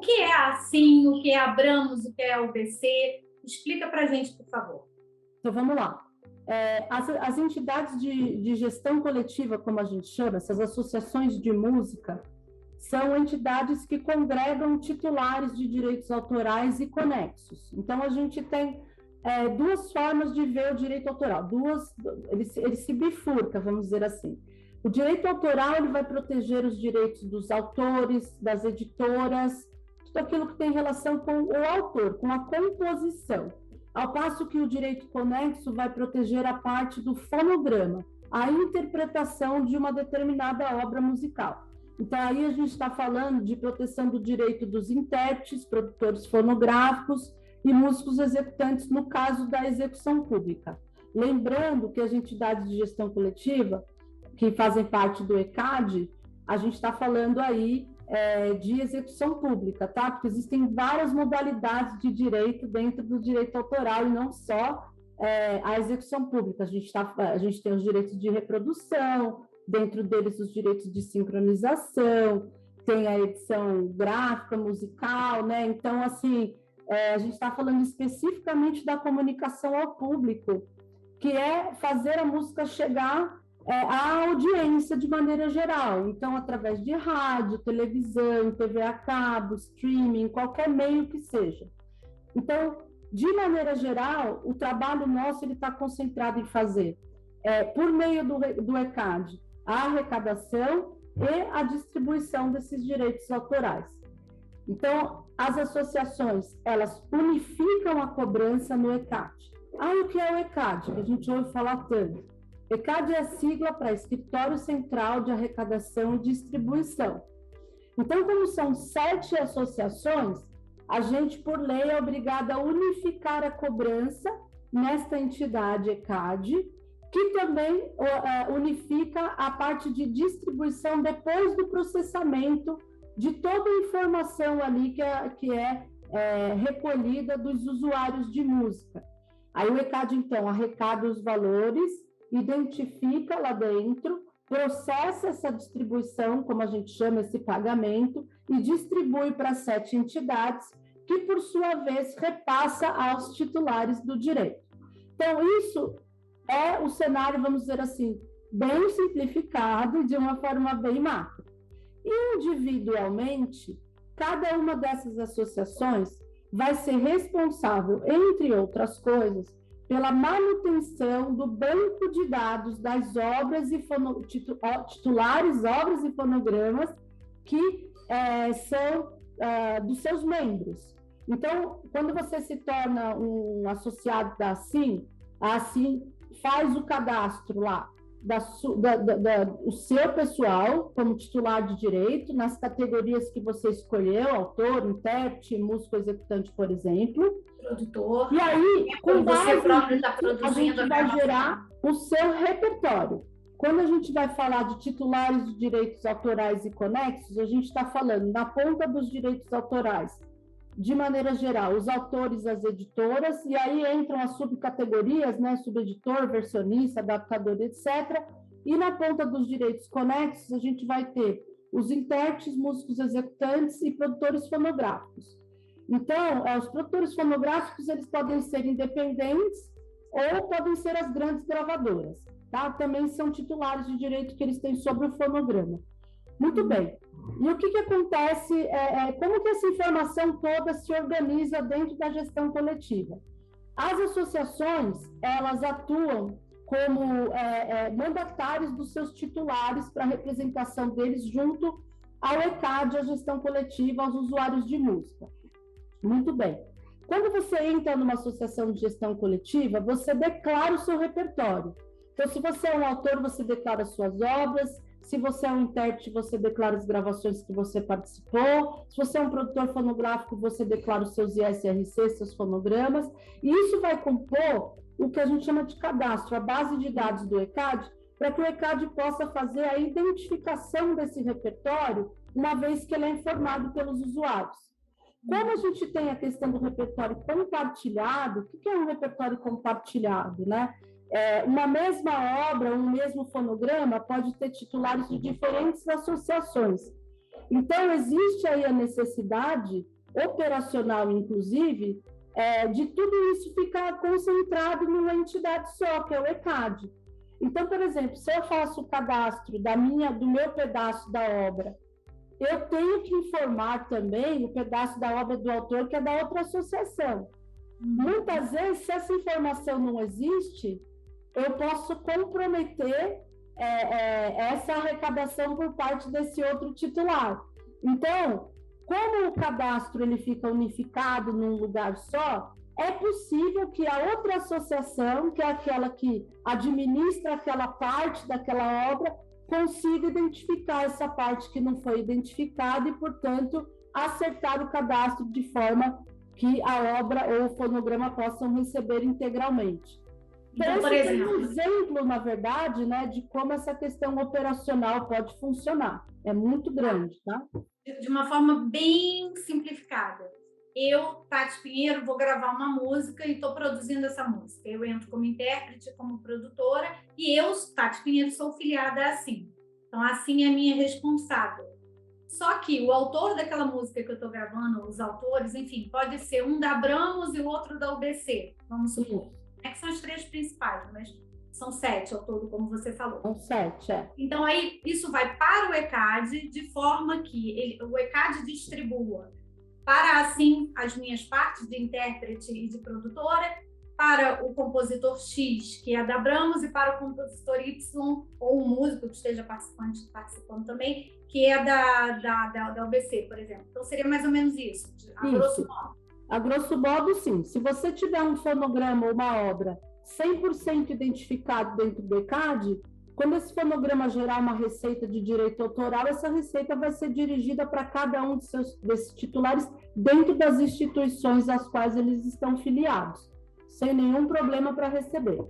O que é a Assim, o que é a Abramos, o que é a UBC? Explica para a gente, por favor. Então, vamos lá. As entidades de gestão coletiva, como a gente chama, essas associações de música, são entidades que congregam titulares de direitos autorais e conexos. Então, a gente tem duas formas de ver o direito autoral. Ele se bifurca, vamos dizer assim. O direito autoral ele vai proteger os direitos dos autores, das editoras, tudo aquilo que tem relação com o autor, com a composição. Ao passo que o direito conexo vai proteger a parte do fonograma, a interpretação de uma determinada obra musical. Então, aí a gente está falando de proteção do direito dos intérpretes, produtores fonográficos e músicos executantes, no caso da execução pública. Lembrando que as entidades de gestão coletiva, que fazem parte do ECAD, a gente está falando aí de execução pública, tá? Porque existem várias modalidades de direito dentro do direito autoral e não só a execução pública. A gente tem os direitos de reprodução, dentro deles os direitos de sincronização, tem a edição gráfica, musical, né? Então, assim, a gente está falando especificamente da comunicação ao público, que é fazer a música chegar à audiência de maneira geral. Então, através de rádio, televisão, TV a cabo, streaming, qualquer meio que seja. Então, de maneira geral, o trabalho nosso está concentrado em fazer, por meio do ECAD, a arrecadação e a distribuição desses direitos autorais. Então, as associações, elas unificam a cobrança no ECAD. O que é o ECAD? Que a gente ouve falar tanto. ECAD é a sigla para Escritório Central de Arrecadação e Distribuição. Então, como são 7 associações, a gente, por lei, é obrigada a unificar a cobrança nesta entidade ECAD, que também unifica a parte de distribuição depois do processamento de toda a informação ali que é recolhida dos usuários de música. Aí o ECAD, então, arrecada os valores, identifica lá dentro, processa essa distribuição, como a gente chama esse pagamento, e distribui para 7 entidades, que, por sua vez, repassa aos titulares do direito. Então, isso é o cenário, vamos dizer assim, bem simplificado, de uma forma bem macro. Individualmente, cada uma dessas associações vai ser responsável, entre outras coisas, pela manutenção do banco de dados das obras e titulares, obras e fonogramas que são dos seus membros. Então, quando você se torna um associado da Assim, a Assim faz o cadastro lá o seu pessoal como titular de direito nas categorias que você escolheu, autor, intérprete, músico executante, por exemplo. Produtor. E aí, com base, você próprio está produzindo, a gente vai gerar o seu repertório. Quando a gente vai falar de titulares de direitos autorais e conexos, a gente está falando na ponta dos direitos autorais, de maneira geral, os autores, as editoras, e aí entram as subcategorias, né, subeditor, versionista, adaptador, etc. E na ponta dos direitos conexos, a gente vai ter os intérpretes, músicos executantes e produtores fonográficos. Então, os produtores fonográficos, eles podem ser independentes ou podem ser as grandes gravadoras, tá? Também são titulares de direito que eles têm sobre o fonograma. Muito bem. E o que acontece, como que essa informação toda se organiza dentro da gestão coletiva? As associações, elas atuam como mandatários dos seus titulares para a representação deles junto ao ECAD, a gestão coletiva, aos usuários de música. Muito bem. Quando você entra numa associação de gestão coletiva, você declara o seu repertório. Então, se você é um autor, você declara suas obras. Se você é um intérprete, você declara as gravações que você participou. Se você é um produtor fonográfico, você declara os seus ISRC, seus fonogramas. E isso vai compor o que a gente chama de cadastro, a base de dados do ECAD, para que o ECAD possa fazer a identificação desse repertório, uma vez que ele é informado pelos usuários. Como a gente tem a questão do repertório compartilhado, o que é um repertório compartilhado, né? Uma mesma obra, um mesmo fonograma pode ter titulares de diferentes associações. Então, existe aí a necessidade operacional, inclusive, de tudo isso ficar concentrado numa entidade só, que é o ECAD. Então, por exemplo, se eu faço o cadastro do meu pedaço da obra, eu tenho que informar também o pedaço da obra do autor, que é da outra associação. Muitas vezes, se essa informação não existe, eu posso comprometer essa arrecadação por parte desse outro titular. Então, como o cadastro ele fica unificado num lugar só, é possível que a outra associação, que é aquela que administra aquela parte daquela obra, consiga identificar essa parte que não foi identificada e, portanto, acertar o cadastro de forma que a obra ou o fonograma possam receber integralmente. Então, por exemplo, é um exemplo, na verdade, né, de como essa questão operacional pode funcionar. É muito grande, tá? De uma forma bem simplificada. Eu, Tati Pinheiro, vou gravar uma música e estou produzindo essa música. Eu entro como intérprete, como produtora, e eu, Tati Pinheiro, sou filiada a Assim. Então, a Assim é a minha responsável. Só que o autor daquela música que eu estou gravando, os autores, enfim, pode ser um da Abramos e o outro da UBC, vamos supor. Que são as 3 principais, mas são 7 ao todo, como você falou. São 7, Então, aí, isso vai para o ECAD, de forma que o ECAD distribua para, assim, as minhas partes de intérprete e de produtora, para o compositor X, que é da Abramos, e para o compositor Y, ou um músico que esteja participando também, que é da UBC, por exemplo. Então, seria mais ou menos isso, grosso modo. A grosso modo, sim. Se você tiver um fonograma ou uma obra 100% identificado dentro do ECAD, quando esse fonograma gerar uma receita de direito autoral, essa receita vai ser dirigida para cada um desses titulares dentro das instituições às quais eles estão filiados, sem nenhum problema para receber.